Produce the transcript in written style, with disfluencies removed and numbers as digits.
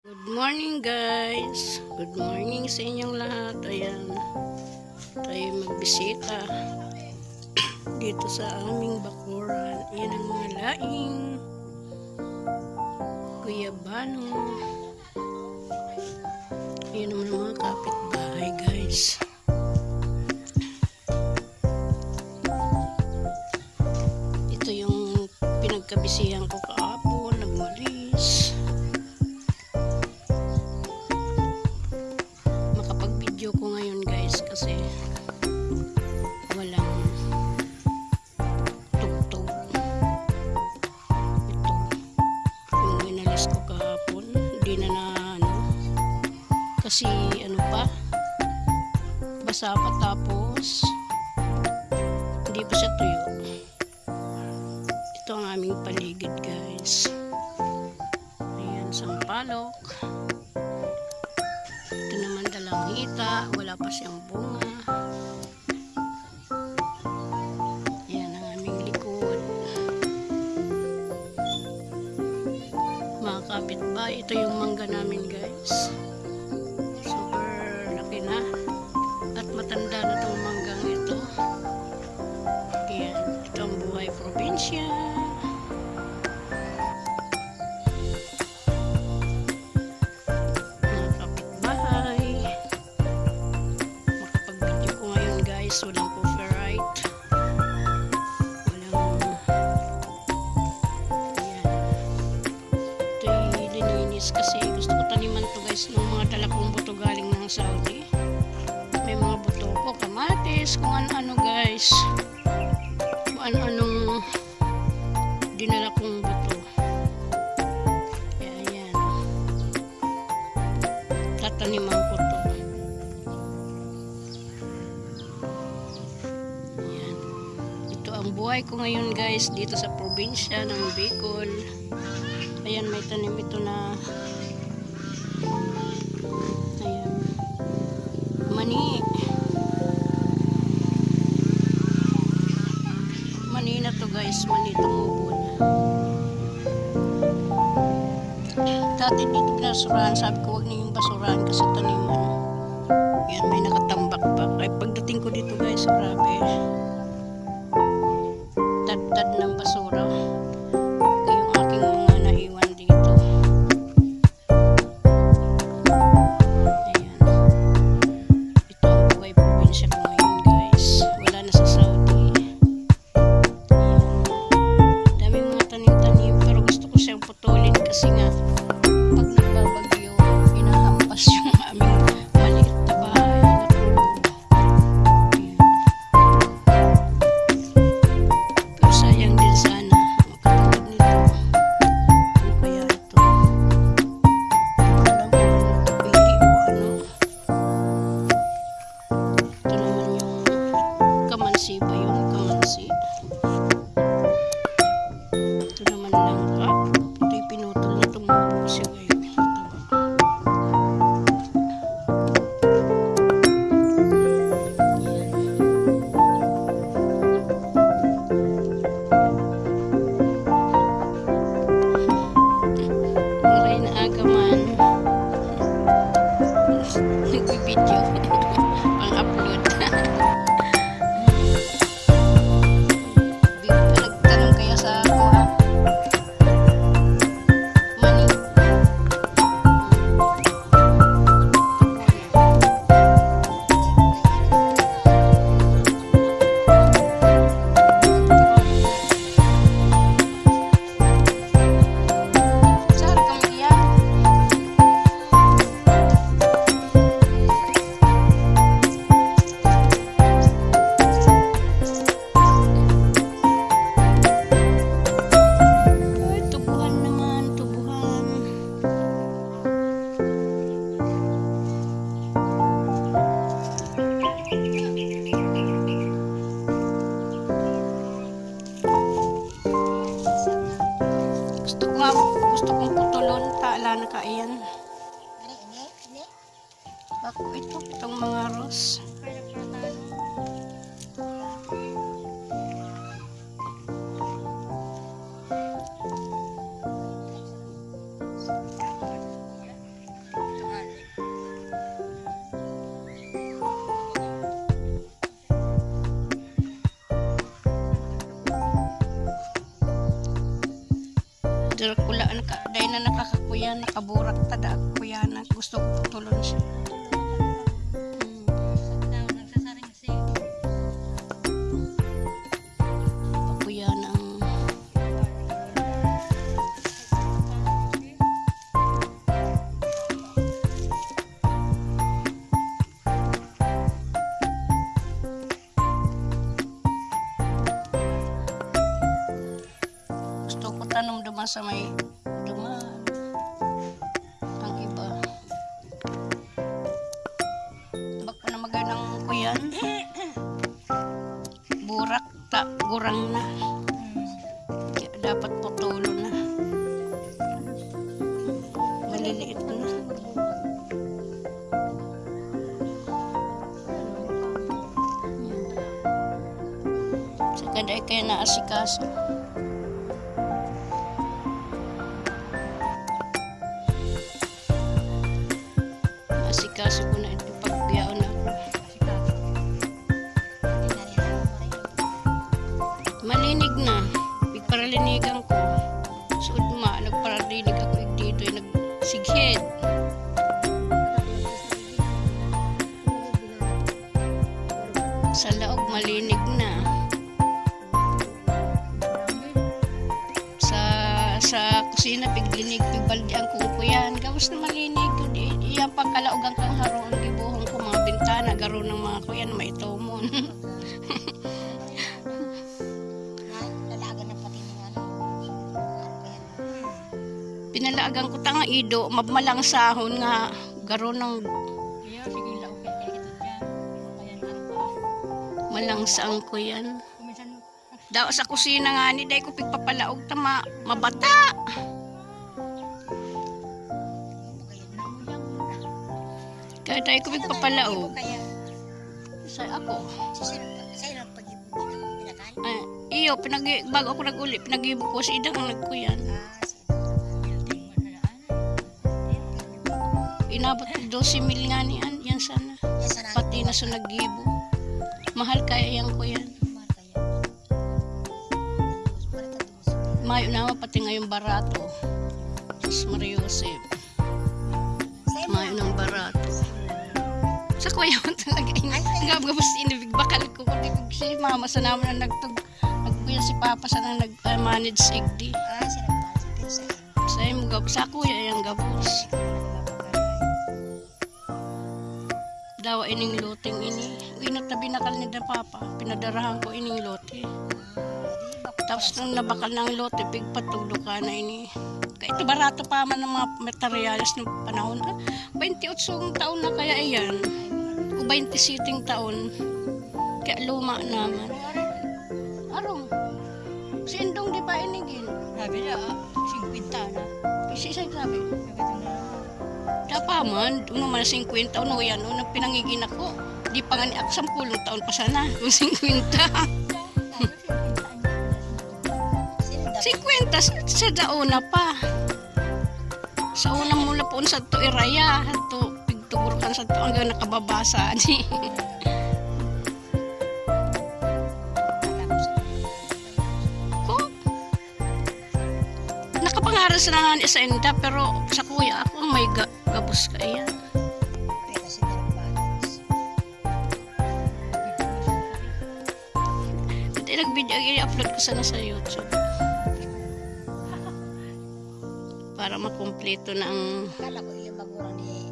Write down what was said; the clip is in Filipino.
Good morning guys. Good morning sa inyong lahat. Ayan. Tayo magbisita dito sa aming bakuran. Ayan ang mga laing guyabano. Ayan naman ang mga kapitbahay guys. Ito yung pinagkabisihan ko kahapon. Nagwalis. Makapag-video ko ngayon guys kasi walang tugtog. Ito yung inalis ko kahapon, hindi na kasi pa, basa pa, tapos hindi pa siya tuyo. Ito ang aming paligid guys. Ayan, sampalok. Ito naman dalangita, wala pa siyang bunga. Yan ang aming likod. Mga kapitbahay, ito yung mangga namin guys. Super laki na. At matanda na itong manggang ito. Yan, ito ang buhay probinsya. Walang copyright, walang yan. Ito'y lininis kasi gusto ko taniman to guys ng mga talakong buto galing ng Saudi. May mga buto ko, kamatis, kung ano-ano guys, kung ano-anong dinala kong buto. Kaya yan, tataniman ko to. Ang buhay ko ngayon guys dito sa probinsya ng Bicol. Ayan, may tanim ito na ayan, mani na to guys, mani tumubo na. Dati dito pinasurahan, sabi ko huwag niyong basurahan kasi taniman. Ayan, may nakatambak pa. Kaya pagdating ko dito guys, grabe, tad ng basura. Yung aking mga naiwan dito. Ayan. Ito ang buhay probinsya ko ngayon guys. Wala na sa Saudi. Ayan. Daming mga tanim-tanim pero gusto ko siyang putulin kasi nga pag nagbabagyo, inahampas yung aming maliit na bahay na tubo. Sayang din sana makatulad nito. Ano kaya ito? Alam ko kung tubili o ano. Ito naman yung kamansi ba yun? Kamansi. Ito naman langka. Ito'y pinutol na tumubog siya ngayon. Nagbibideo pang-upload. Nagtanong kaya sa ako mani. Saan kami yan? Gusto kong putulon, taala na kaiyan. Bako itong mga ros. Dracula dahil na nakakakuyan, nakaburak tada kuya na gusto ko putulon siya. Pakuya ng gusto ko tanong duman sa may duman. Ang iba. Bak pa na magay ng kuyan. Burak ta, gurang na. Kaya dapat putulo na. Maliliit na. Sa kada ay kaya naasikaso. Asikaso ko na ito pagbiyaon na ako. Malinig na. Pagparalinigan ko. Suod ma, nagparalinig ako dito ay nagsighid. Sa laog malinig na. Sa kusina piglinig pigbaldian ko kuyan. Gawas na malinig. Iyang pagkalaogang kang haro ang gibuhong ko mga bintana garo ng mga kuyan may tomon. Lalaga na pati ng ano. Pinalagan ko tanga ido mabmalang sahon nga garo ng Sige lang kaya ito diyan. Kaya malang saang kuyan. Daw sa kusina nga ni day ko pigpapalaog tama mabata. Kaya tayo ko pigpapalaog. Sa ako. Sa'yo lang pag-ibukan. Iyo bago ako nag-uli pinag-ibo ko si idang nagkuyan. Inabot ko 12,000 nga ni yan sana. Pati na sa nag-ibo. Mahal kaya yan kuyan. Mayo na pati ngayon barato. Sus Mariosep. Mayo ng barato. Sa kuya mo talaga gabagabos inibig bakal ko kundi si mama sa naman na nagkuya si papa sa nang nag-manage sigdi. Sa imo gab sa kuya yang gabos. Dawa ining loting ini. Inatabi nakal ni da papa. Pinadarahan ko ining lote. Tapos nung nabakal ng lote, pigpatulo ka na ini. Kaya ito barato pa man ng mga materials ng panahon. 28 taon na kaya iyan. O 27 taon. Kaya luma naman. Arong. Si Indong di pa inigin. Sabi na, 50 na. Kasi sabi. Dapaman, uno man 50, uno yan. Unang pinangigin ako. Di pa nga ni ako 10 taon pa sana. Kung 50. 50 sa dauna pa. Sa unang mula po sa to iraya, to pigtugur kan sa to hanggang nakababasa ni. Ko. Nakapangaral sa nangan sa enda pero sa kuya ako may gabos ka iyan. Hindi nag-video i-upload ko sana sa YouTube. Para makumpleto na ang Kala ko yung bagura ni